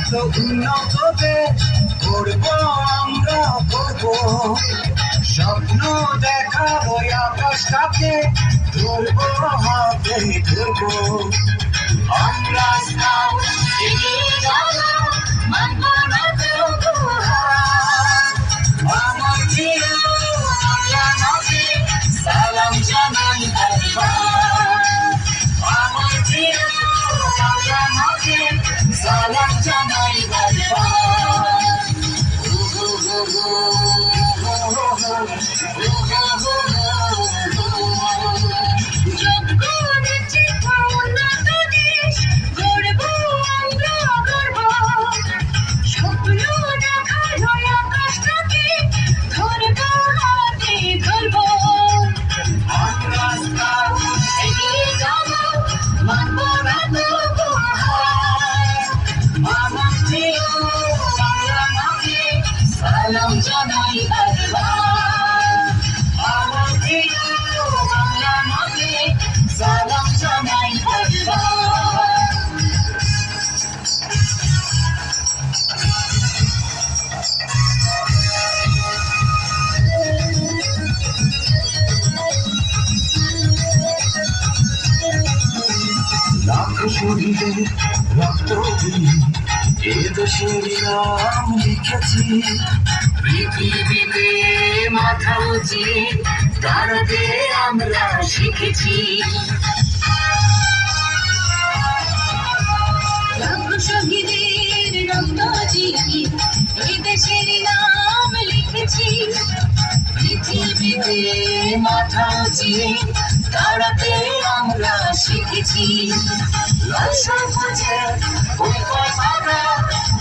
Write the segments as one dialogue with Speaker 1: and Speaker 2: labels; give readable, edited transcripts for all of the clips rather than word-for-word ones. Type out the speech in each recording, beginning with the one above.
Speaker 1: এত উন্নত দেশ করবো আমরা করবো, স্বপ্ন দেখার ওই আকাশটাকে ধরবো হাতে ধরবো। আমরা স্কাউট এগিয়ে যাবো, মানবো না তবু হার। আমার প্রিয় বাংলা মাকে সালাম জানাই একবার। আমার প্রিয় বাংলা মাকে সালাম জানাই একবার। যোগ্য নেতৃত্ব উন্নত দেশ গড়বো আমরা গর্ব, স্বপ্ন দেখার ওই আকাশটাকে ধরবো হাতে ধরবো। আমরা স্কাউট এগিয়ে যাবো, মানবো না তবু হার। আমার প্রিয় বাংলা মাকে সালাম জানাই একবার। আমার প্রিয় বাংলা মাকে সালাম জানাই একবার। লাখ শহীদের রক্ত দিয়ে এ দেশের নাম লিখেছি, পৃথিবীতে মাথা উঁচিয়ে দাঁড়াতে আমরা শিখেছি। লাখ শহীদের রক্ত দিয়ে এই দেশের নাম লিখেছি, পৃথিবীতে মাথা উঁচিয়ে দাঁড়াতে আমরা শিখেছি। লাল সবুজে ওই পতাকা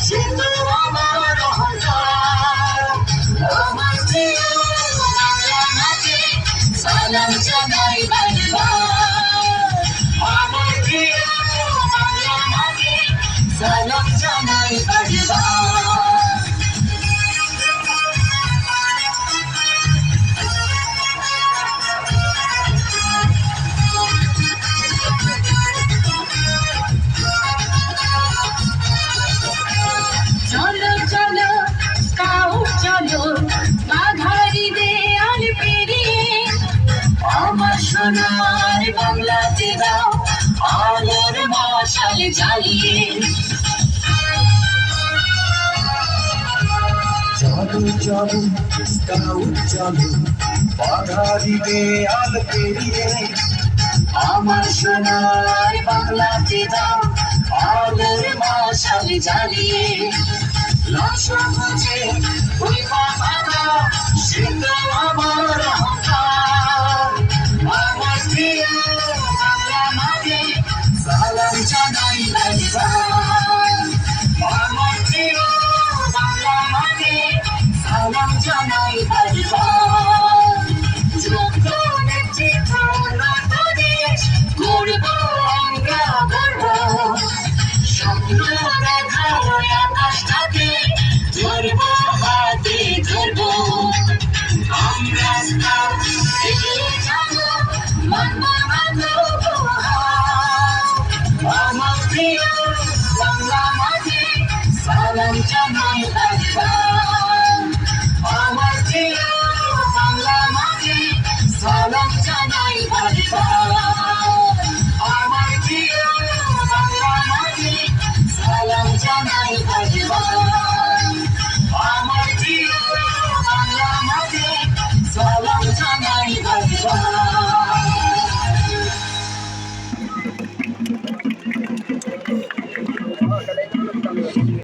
Speaker 1: সিন্ধু আমার অহংকার। আমার প্রিয় বাংলা মাকে সালাম জানাই একবার। আমার প্রিয় বাংলা মাকে সালাম জানাই একবার। চলো চলো স্কাউট চলো, বাধারি দেয়াল পেরিয়ে আমার সোনার বাংলাতে দাও আলোর মশাল জ্বালিয়ে। চলো চলো স্কাউট চলো, বাধারি দেয়াল পেরিয়ে আমার সোনার বাংলাতে দাও আলোর মশাল জ্বালিয়ে। লাল সবুজে ওই পতাকা সিন্ধু আমার অহংকার। আমার প্রিয় বাংলা মাকে সালাম জানাই একবার। আমার প্রিয় বাংলা মাকে সালাম জানাই একবার। যোগ্য নেতৃত্ব উন্নত দেশ গড়বো আমরা গর্ব, স্বপ্ন দেখার ওই আকাশটাকে ধরবো হাতে ধরবো। আমরা স্কাউট এগিয়ে যাবো, মানবো না তবু হার। আমার প্রিয় বাংলা মাকে সালাম জানাই একবার। আমার প্রিয় বাংলা মাকে সালাম জানাই একবার। আমার প্রিয় বাংলা মাকে সালাম জানাই একবার। আমার প্রিয় বাংলা মাকে সালাম জানাই একবার।